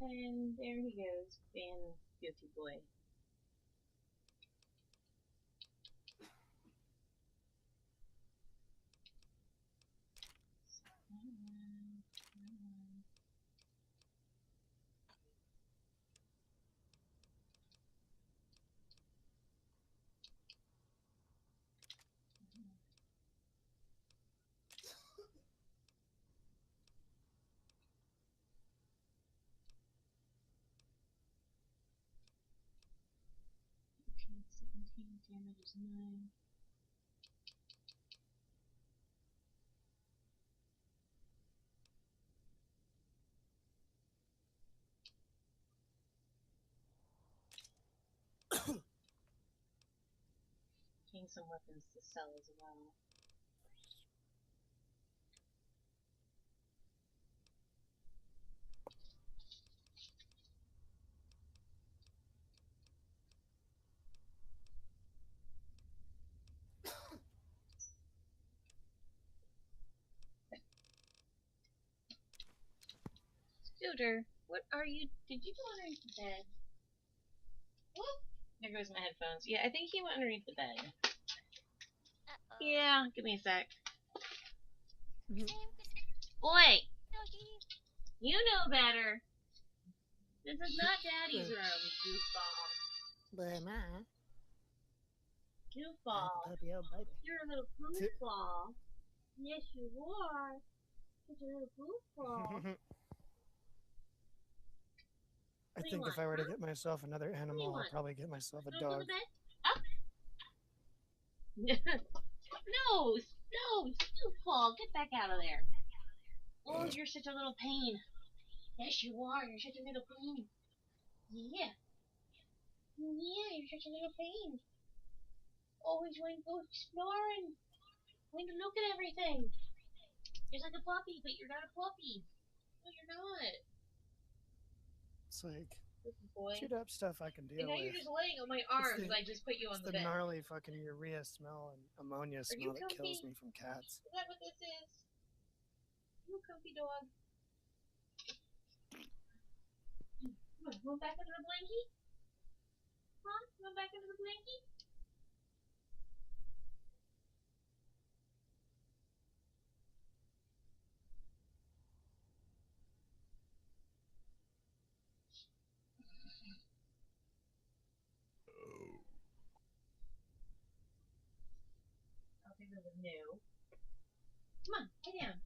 And there he goes, being guilty boy. Okay, 17 damage is 9. Gain some weapons to sell as well. Scooter, what are you? Did you go underneath the bed? Whoop! There goes my headphones. Yeah, I think he went underneath the bed. Uh-oh. Yeah, give me a sec. Same. Boy, you know better. This is not Daddy's room, goofball. But am I? Goofball. Puppy, oh baby. You're a little goofball. Yes, you are. Such a little goofball. I think if I were to get myself another animal, I'll probably get myself a dog. Up. No, goofball, get back out of there. Oh, you're such a little pain. Yes, you are. You're such a little pain. Yeah. Yeah, you're such a little pain. Always wanting to go exploring. Wanting to look at everything. You're like a puppy, but you're not a puppy. No, you're not. It's like Boy. shoot up stuff I can deal and now with. you're just laying on my arm because I just put you on the bed. The gnarly fucking urea smell and ammonia smell that kills me from cats. Is that what this is? You comfy dog. Come on, back under the blankie? Huh? Going back under the blankie? I think it was new. Come on, lay down.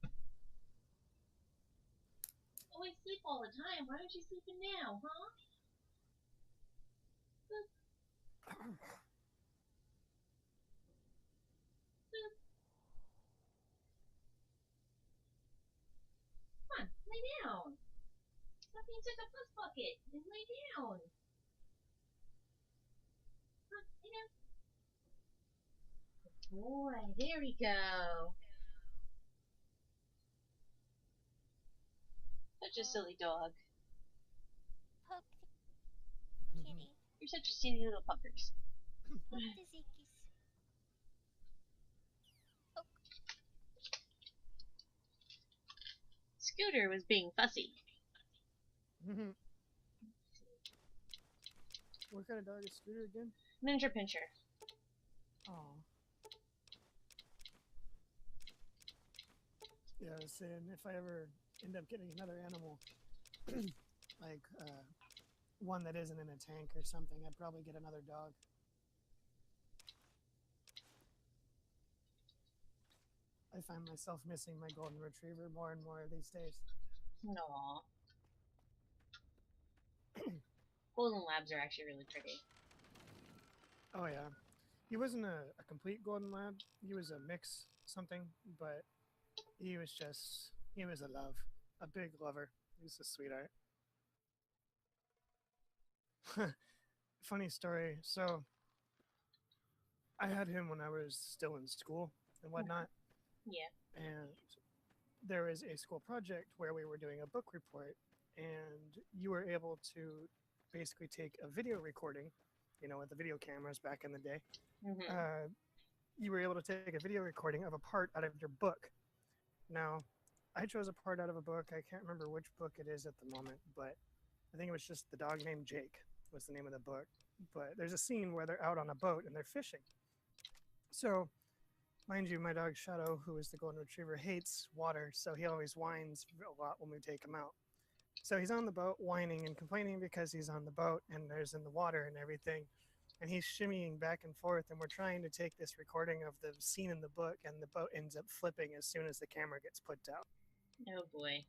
Always sleep all the time. Why aren't you sleeping now, huh? Come on, lay down. Stop being such a fuss bucket and lay down. Come on, lay down. Good boy, there we go. Such a silly dog. Poke the kitty. You're such a silly little puppers. Poke the zickies. Poke. Scooter was being fussy. What kind of dog is Scooter again? Miniature Pinscher. Oh. Yeah, I was saying if I ever end up getting another animal, like one that isn't in a tank or something, I'd probably get another dog. I find myself missing my golden retriever more and more these days. Aww. Golden Labs are actually really pretty. Oh yeah. He wasn't a complete golden lab. He was a mix something, but he was a love. A big lover. He was a sweetheart. Funny story. So I had him when I was still in school and whatnot. Yeah. And there was a school project where we were doing a book report, and you were able to basically take a video recording, with the video cameras back in the day. Mm-hmm. You were able to take a video recording of a part out of your book. Now, I chose a part out of a book. I can't remember which book it is at the moment, but I think it was just The Dog Named Jake was the name of the book. But there's a scene where they're out on a boat and they're fishing. So, mind you, my dog Shadow, who is the golden retriever, hates water, so he always whines a lot when we take him out. So he's on the boat whining and complaining because he's on the boat and there's in the water and everything. And he's shimmying back and forth, and we're trying to take this recording of the scene in the book, and the boat ends up flipping as soon as the camera gets put down. Oh boy.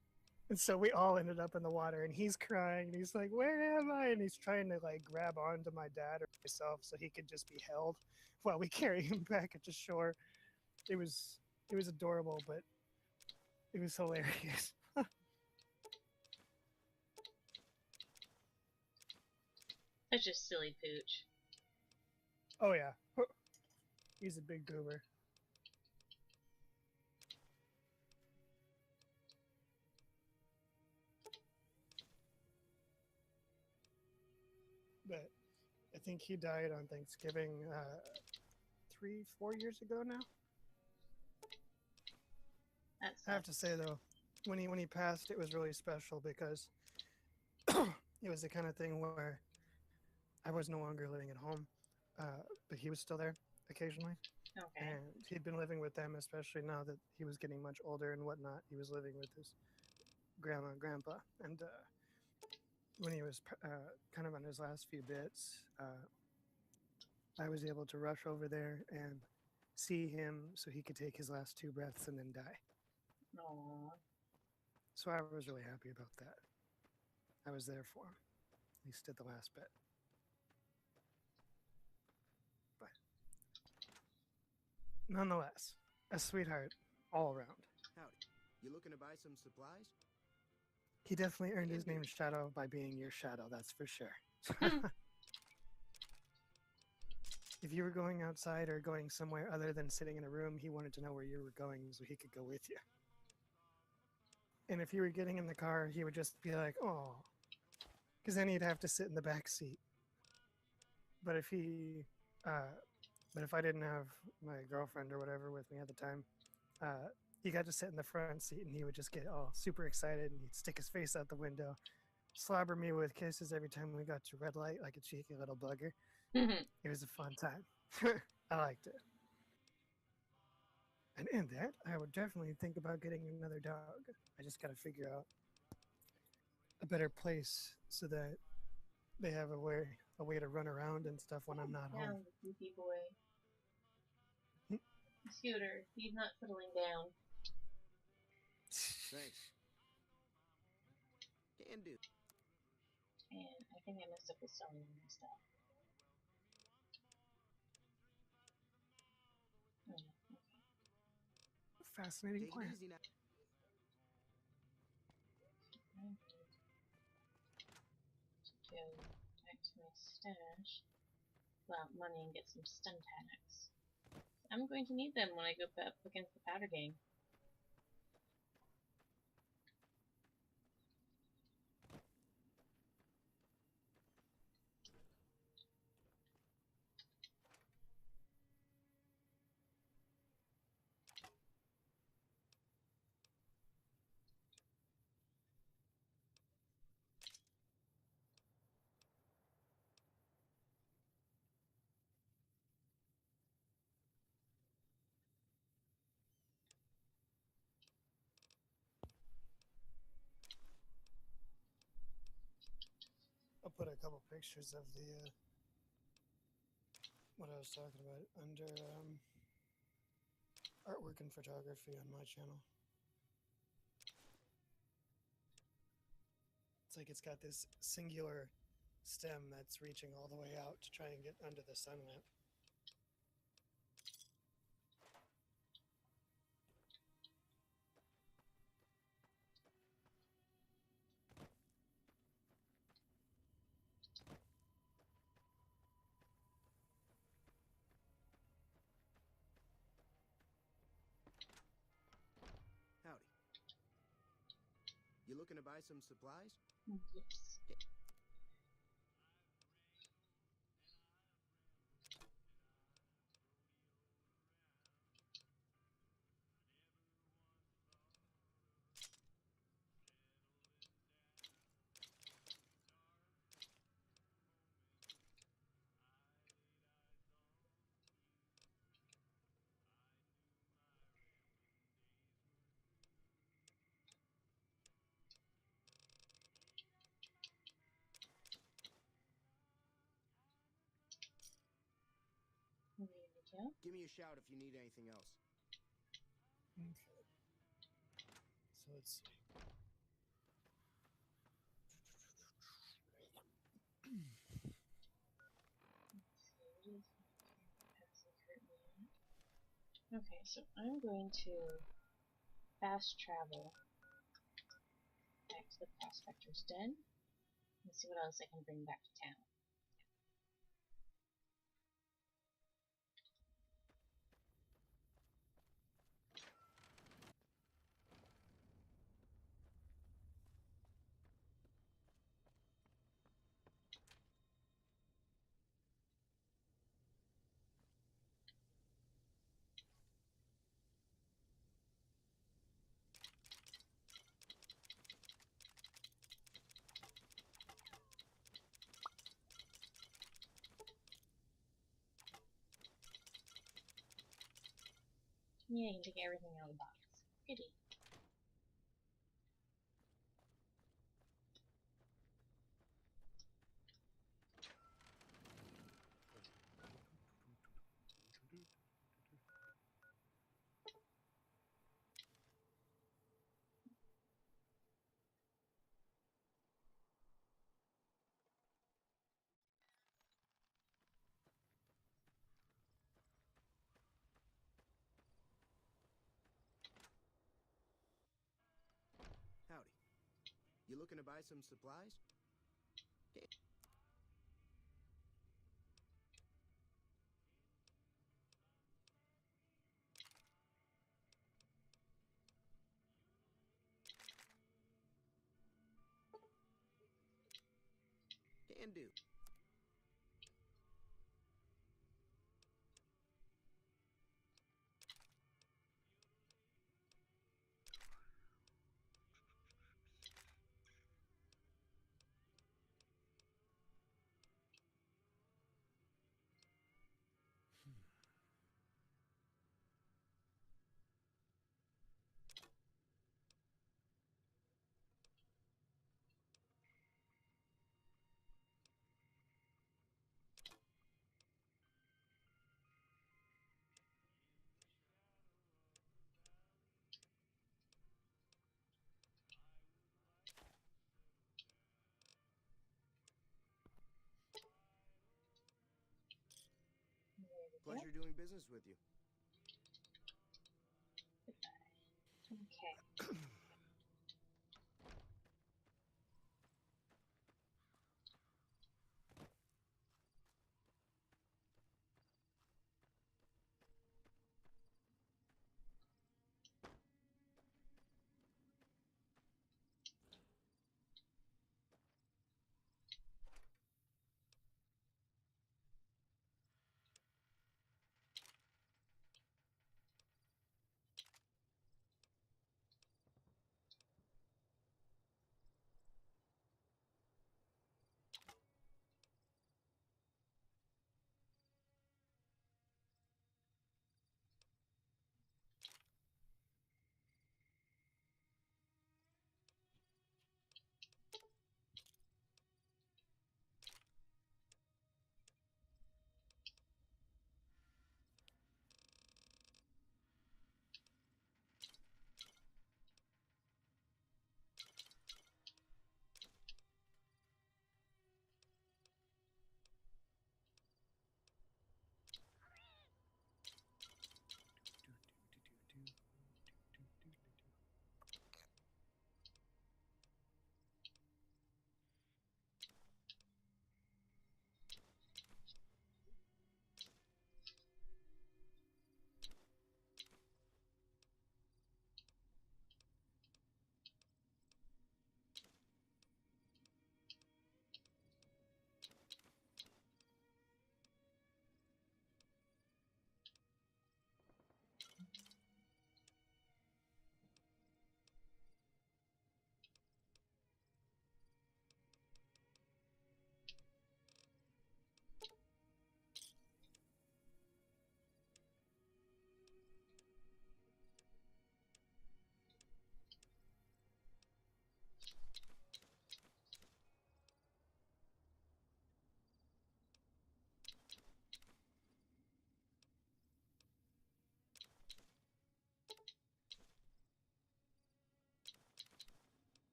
And so we all ended up in the water, and he's crying, and he's like, "Where am I?" And he's trying to like grab onto my dad or myself so he could just be held while we carry him back to shore. It was adorable, but it was hilarious. Such a silly pooch. Oh yeah, he's a big goober. But I think he died on Thanksgiving 3-4 years ago now. That's I have to say though, when he passed, it was really special because it was the kind of thing where I was no longer living at home, but he was still there occasionally, okay. and he'd been living with them, especially now that he was getting much older and whatnot. He was living with his grandma and grandpa, and when he was kind of on his last few bits, I was able to rush over there and see him so he could take his last 2 breaths and then die. Aww. So I was really happy about that. I was there for him, at least at the last bit. But nonetheless, a sweetheart all around. Howdy. You looking to buy some supplies? He definitely earned his name Shadow by being your shadow, that's for sure. If you were going outside or going somewhere other than sitting in a room, he wanted to know where you were going so he could go with you. And if you were getting in the car, he would just be like, "Oh," because then he'd have to sit in the back seat. But if I didn't have my girlfriend or whatever with me at the time, he got to sit in the front seat, and he would just get all super excited, and he'd stick his face out the window, slobber me with kisses every time we got to red light, like a cheeky little bugger. It was a fun time. I liked it. And in that, I would definitely think about getting another dog. I just got to figure out a better place so that they have a way to run around and stuff when I'm not home. Down, goofy boy. Scooter, he's not settling down. Thanks. Can do. And I think I messed up with selling my stuff. Oh, okay. Fascinating Take it plan. easy now. Go back to my stash. Well, money and get some stun tactics. I'm going to need them when I go up against the powder gang. I'll put a couple pictures of the what I was talking about under artwork and photography on my channel. It's like it's got this singular stem that's reaching all the way out to try and get under the sun lamp. Howdy. You looking to buy some supplies? Yes. you. Give me a shout if you need anything else. Okay. So let's see. Okay, so I'm going to fast travel back to the prospector's den and see what else I can bring back to town. Yeah, you can take everything out of the box. Goody. Howdy. You looking to buy some supplies? Can do. Pleasure doing business with you. Okay.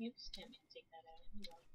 Oops, didn't mean to take that out. Oh, well.